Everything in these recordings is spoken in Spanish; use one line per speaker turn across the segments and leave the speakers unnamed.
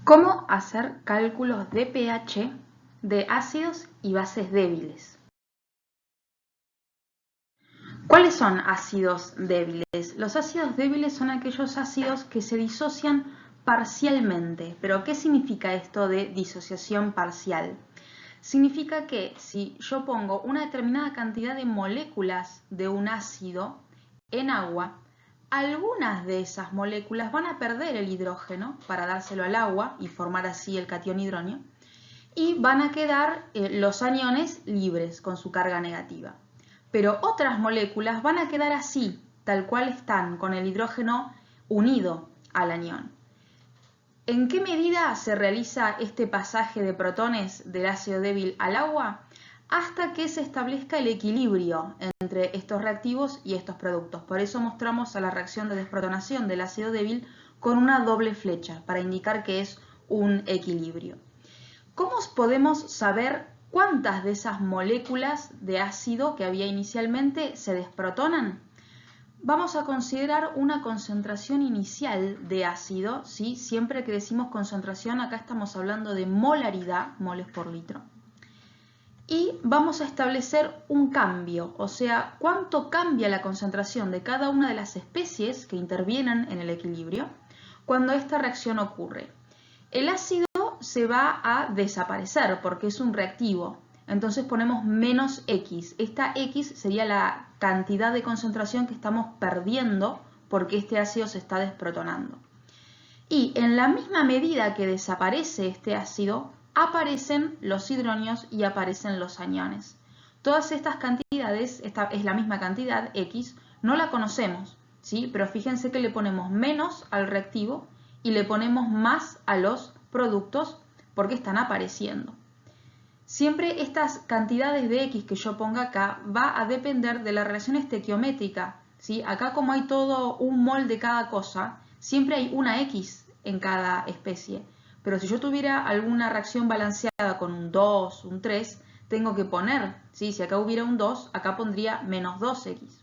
¿Cómo hacer cálculos de pH de ácidos y bases débiles? ¿Cuáles son ácidos débiles? Los ácidos débiles son aquellos ácidos que se disocian parcialmente. ¿Pero qué significa esto de disociación parcial? Significa que si yo pongo una determinada cantidad de moléculas de un ácido en agua, algunas de esas moléculas van a perder el hidrógeno para dárselo al agua y formar así el catión hidróneo, y van a quedar los aniones libres con su carga negativa. Pero otras moléculas van a quedar así, tal cual están, con el hidrógeno unido al anión. ¿En qué medida se realiza este pasaje de protones del ácido débil al agua? Hasta que se establezca el equilibrio entre estos reactivos y estos productos. Por eso mostramos a la reacción de desprotonación del ácido débil con una doble flecha, para indicar que es un equilibrio. ¿Cómo podemos saber cuántas de esas moléculas de ácido que había inicialmente se desprotonan? Vamos a considerar una concentración inicial de ácido, ¿sí? Siempre que decimos concentración, acá estamos hablando de molaridad, moles por litro. Y vamos a establecer un cambio, o sea, cuánto cambia la concentración de cada una de las especies que intervienen en el equilibrio cuando esta reacción ocurre. El ácido se va a desaparecer porque es un reactivo. Entonces ponemos menos X. Esta X sería la cantidad de concentración que estamos perdiendo porque este ácido se está desprotonando. Y en la misma medida que desaparece este ácido, aparecen los hidronios y aparecen los aniones. Todas estas cantidades, esta es la misma cantidad, X, no la conocemos, ¿sí? Pero fíjense que le ponemos menos al reactivo y le ponemos más a los productos porque están apareciendo. Siempre estas cantidades de X que yo ponga acá va a depender de la relación estequiométrica, ¿sí? Acá como hay todo un mol de cada cosa, siempre hay una X en cada especie. Pero si yo tuviera alguna reacción balanceada con un 2, un 3, tengo que poner, ¿sí? Si acá hubiera un 2, acá pondría menos 2X.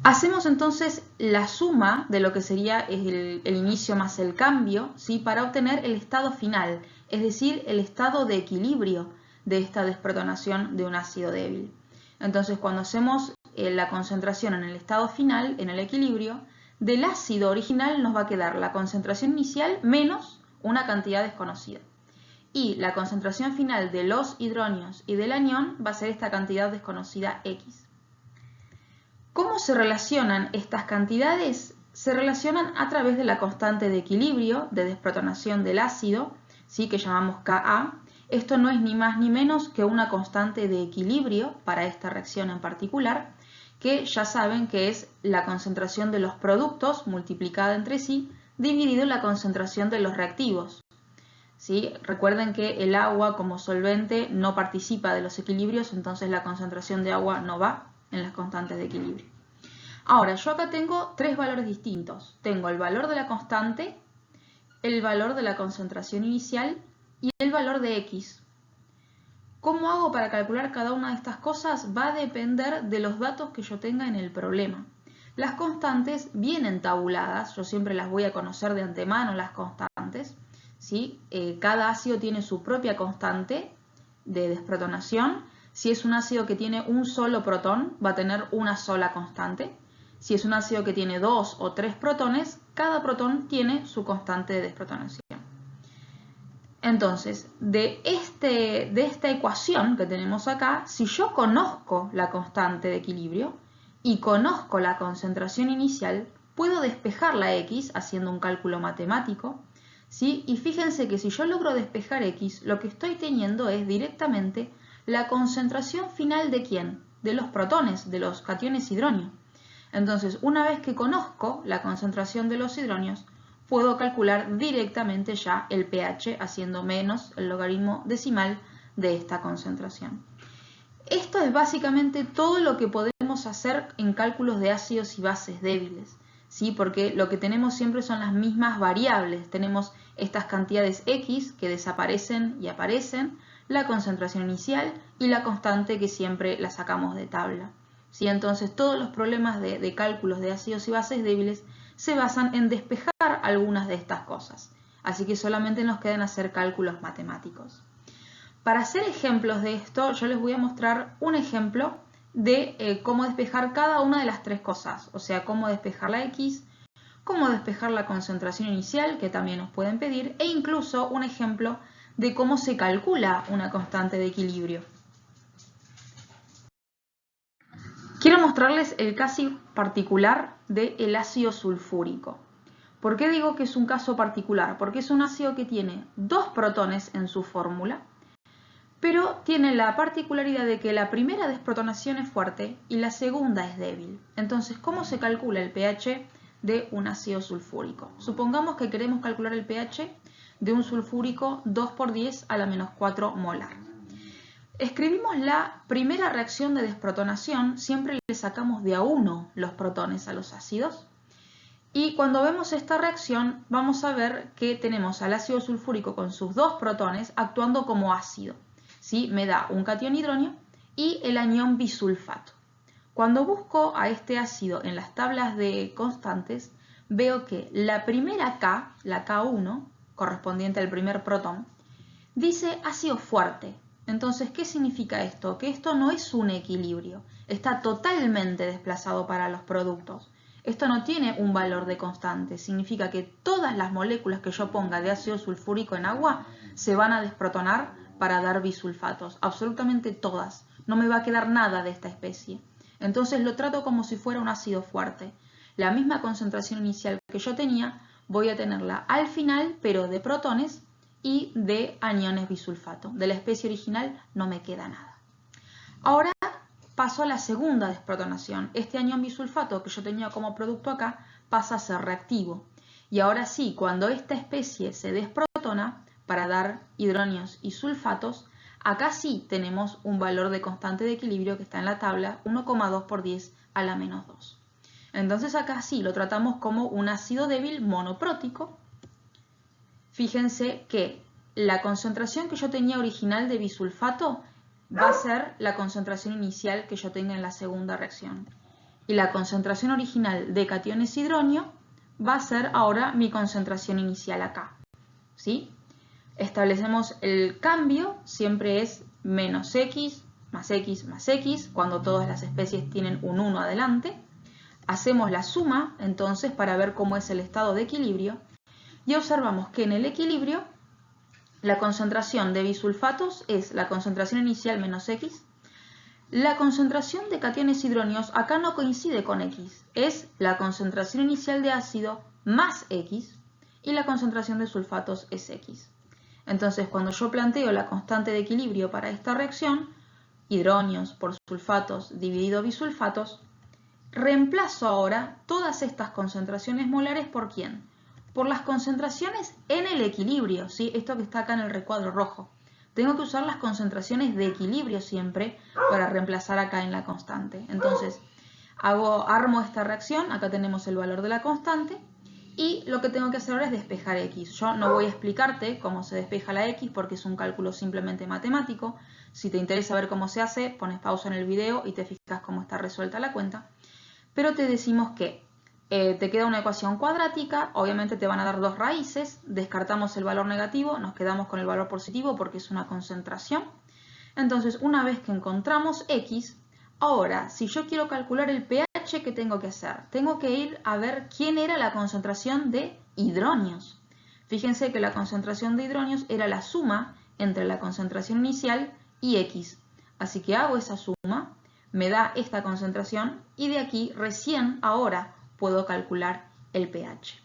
Hacemos entonces la suma de lo que sería el inicio más el cambio, ¿sí? Para obtener el estado final, es decir, el estado de equilibrio de esta desprotonación de un ácido débil. Entonces, cuando hacemos la concentración en el estado final, en el equilibrio, del ácido original nos va a quedar la concentración inicial menos una cantidad desconocida. Y la concentración final de los hidronios y del anión va a ser esta cantidad desconocida X. ¿Cómo se relacionan estas cantidades? Se relacionan a través de la constante de equilibrio de desprotonación del ácido, ¿sí? Que llamamos Ka. Esto no es ni más ni menos que una constante de equilibrio para esta reacción en particular, que ya saben que es la concentración de los productos multiplicada entre sí, dividido la concentración de los reactivos. ¿Sí? Recuerden que el agua como solvente no participa de los equilibrios, entonces la concentración de agua no va en las constantes de equilibrio. Ahora, yo acá tengo tres valores distintos. Tengo el valor de la constante, el valor de la concentración inicial y el valor de X. ¿Cómo hago para calcular cada una de estas cosas? Va a depender de los datos que yo tenga en el problema. Las constantes vienen tabuladas, yo siempre las voy a conocer de antemano, las constantes, ¿sí? Cada ácido tiene su propia constante de desprotonación. Si es un ácido que tiene un solo protón, va a tener una sola constante. Si es un ácido que tiene 2 o 3 protones, cada protón tiene su constante de desprotonación. Entonces, de esta ecuación que tenemos acá, si yo conozco la constante de equilibrio y conozco la concentración inicial, puedo despejar la X haciendo un cálculo matemático, ¿sí? Y fíjense que si yo logro despejar X, lo que estoy teniendo es directamente la concentración final de ¿quién? De los protones, de los cationes hidróneo. Entonces, una vez que conozco la concentración de los hidronios, puedo calcular directamente ya el pH haciendo menos el logaritmo decimal de esta concentración. Esto es básicamente todo lo que podemos hacer en cálculos de ácidos y bases débiles, ¿sí? Porque lo que tenemos siempre son las mismas variables. Tenemos estas cantidades X que desaparecen y aparecen, la concentración inicial y la constante que siempre la sacamos de tabla. ¿Sí? Entonces todos los problemas de cálculos de ácidos y bases débiles se basan en despejar algunas de estas cosas. Así que solamente nos quedan hacer cálculos matemáticos. Para hacer ejemplos de esto, yo les voy a mostrar un ejemplo de cómo despejar cada una de las tres cosas. O sea, cómo despejar la X, cómo despejar la concentración inicial, que también nos pueden pedir, e incluso un ejemplo de cómo se calcula una constante de equilibrio. Quiero mostrarles el caso particular del ácido sulfúrico. ¿Por qué digo que es un caso particular? Porque es un ácido que tiene 2 protones en su fórmula, pero tiene la particularidad de que la primera desprotonación es fuerte y la segunda es débil. Entonces, ¿cómo se calcula el pH de un ácido sulfúrico? Supongamos que queremos calcular el pH de un sulfúrico 2 por 10 a la menos 4 molar. Escribimos la primera reacción de desprotonación, siempre le sacamos de a 1 los protones a los ácidos. Y cuando vemos esta reacción, vamos a ver que tenemos al ácido sulfúrico con sus 2 protones actuando como ácido. ¿Sí? Me da un catión hidronio y el anión bisulfato. Cuando busco a este ácido en las tablas de constantes, veo que la primera K, la K1, correspondiente al primer protón, dice ácido fuerte. Entonces, ¿qué significa esto? Que esto no es un equilibrio, está totalmente desplazado para los productos. Esto no tiene un valor de constante, significa que todas las moléculas que yo ponga de ácido sulfúrico en agua se van a desprotonar para dar bisulfatos, absolutamente todas. No me va a quedar nada de esta especie. Entonces lo trato como si fuera un ácido fuerte. La misma concentración inicial que yo tenía, voy a tenerla al final, pero de protones y de aniones bisulfato. De la especie original no me queda nada. Ahora paso a la segunda desprotonación. Este anión bisulfato que yo tenía como producto acá pasa a ser reactivo. Y ahora sí, cuando esta especie se desprotona para dar hidronios y sulfatos, acá sí tenemos un valor de constante de equilibrio que está en la tabla 1,2 por 10 a la menos 2. Entonces acá sí lo tratamos como un ácido débil monoprótico. Fíjense que la concentración que yo tenía original de bisulfato va a ser la concentración inicial que yo tenga en la segunda reacción. Y la concentración original de cationes hidronio va a ser ahora mi concentración inicial acá. ¿Sí? Establecemos el cambio, siempre es menos X más X más X, cuando todas las especies tienen un 1 adelante. Hacemos la suma, entonces, para ver cómo es el estado de equilibrio. Y observamos que en el equilibrio la concentración de bisulfatos es la concentración inicial menos X. La concentración de cationes hidronios acá no coincide con X, es la concentración inicial de ácido más X y la concentración de sulfatos es X. Entonces, cuando yo planteo la constante de equilibrio para esta reacción, hidronios por sulfatos dividido bisulfatos, reemplazo ahora todas estas concentraciones molares ¿por quién? Por las concentraciones en el equilibrio, ¿sí? Esto que está acá en el recuadro rojo. Tengo que usar las concentraciones de equilibrio siempre para reemplazar acá en la constante. Entonces, armo esta reacción, acá tenemos el valor de la constante, y lo que tengo que hacer ahora es despejar X. Yo no voy a explicarte cómo se despeja la X porque es un cálculo simplemente matemático. Si te interesa ver cómo se hace, pones pausa en el video y te fijas cómo está resuelta la cuenta. Pero te decimos que te queda una ecuación cuadrática, obviamente te van a dar 2 raíces, descartamos el valor negativo, nos quedamos con el valor positivo porque es una concentración. Entonces, una vez que encontramos X, ahora, si yo quiero calcular el pH, ¿qué tengo que hacer? Tengo que ir a ver quién era la concentración de hidronios. Fíjense que la concentración de hidronios era la suma entre la concentración inicial y X. Así que hago esa suma, me da esta concentración y de aquí recién ahora puedo calcular el pH.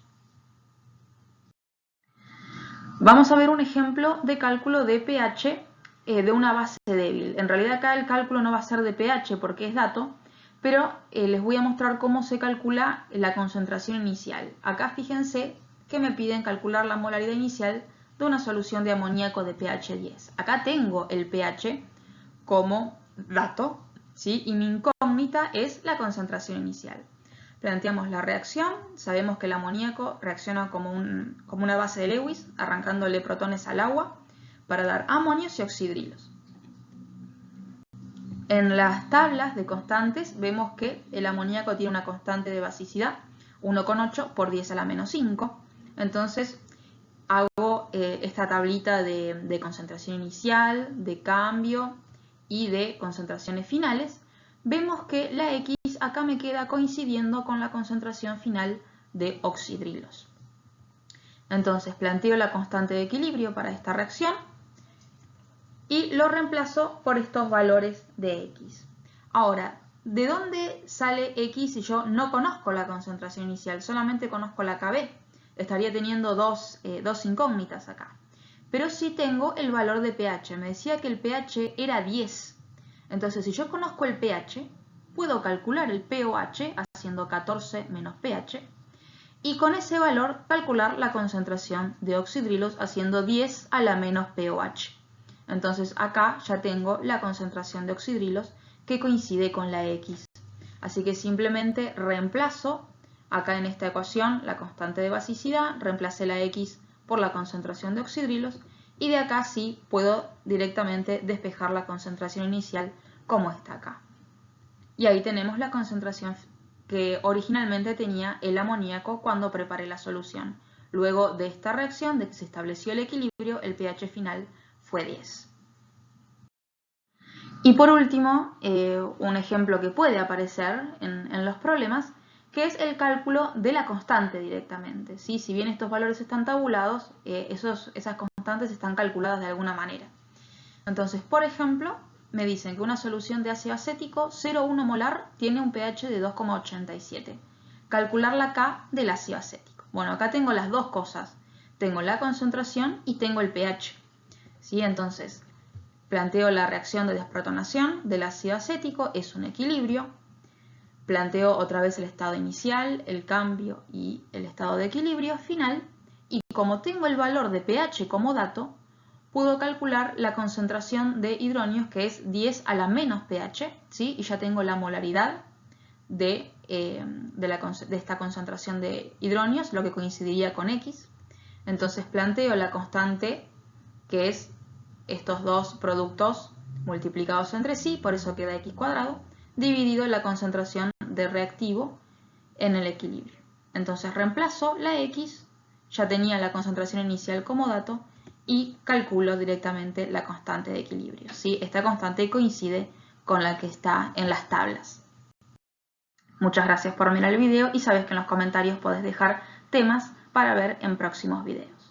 Vamos a ver un ejemplo de cálculo de pH de una base débil. En realidad acá el cálculo no va a ser de pH porque es dato, pero les voy a mostrar cómo se calcula la concentración inicial. Acá fíjense que me piden calcular la molaridad inicial de una solución de amoníaco de pH 10. Acá tengo el pH como dato, ¿sí? Y mi incógnita es la concentración inicial. Planteamos la reacción, sabemos que el amoníaco reacciona como una base de Lewis, arrancándole protones al agua para dar amonios y oxidrilos. En las tablas de constantes vemos que el amoníaco tiene una constante de basicidad, 1,8 por 10 a la menos 5. Entonces hago esta tablita de concentración inicial, de cambio y de concentraciones finales. Vemos que la X acá me queda coincidiendo con la concentración final de oxidrilos. Entonces planteo la constante de equilibrio para esta reacción y lo reemplazo por estos valores de X. Ahora, ¿de dónde sale X si yo no conozco la concentración inicial? Solamente conozco la KB. Estaría teniendo dos incógnitas acá. Pero sí tengo el valor de pH. Me decía que el pH era 10. Entonces, si yo conozco el pH, puedo calcular el pOH haciendo 14 menos pH. Y con ese valor calcular la concentración de oxidrilos haciendo 10 a la menos pOH. Entonces acá ya tengo la concentración de oxidrilos que coincide con la X. Así que simplemente reemplazo acá en esta ecuación la constante de basicidad, reemplacé la X por la concentración de oxidrilos y de acá sí puedo directamente despejar la concentración inicial como está acá. Y ahí tenemos la concentración que originalmente tenía el amoníaco cuando preparé la solución. Luego de esta reacción, de que se estableció el equilibrio, el pH final fue 10. Y por último, un ejemplo que puede aparecer en los problemas, que es el cálculo de la constante directamente. ¿Sí? Si bien estos valores están tabulados, esas constantes están calculadas de alguna manera. Entonces, por ejemplo, me dicen que una solución de ácido acético 0,1 molar tiene un pH de 2,87. Calcular la K del ácido acético. Bueno, acá tengo las dos cosas. Tengo la concentración y tengo el pH. ¿Sí? Entonces, planteo la reacción de desprotonación del ácido acético, es un equilibrio. Planteo otra vez el estado inicial, el cambio y el estado de equilibrio final. Y como tengo el valor de pH como dato, puedo calcular la concentración de hidronios, que es 10 a la menos pH, ¿sí? Y ya tengo la molaridad de esta concentración de hidronios, lo que coincidiría con X. Entonces planteo la constante, que es estos dos productos multiplicados entre sí, por eso queda X cuadrado, dividido en la concentración de reactivo en el equilibrio. Entonces reemplazo la X, ya tenía la concentración inicial como dato, y calculo directamente la constante de equilibrio. ¿Sí? Esta constante coincide con la que está en las tablas. Muchas gracias por mirar el video y sabes que en los comentarios podés dejar temas para ver en próximos videos.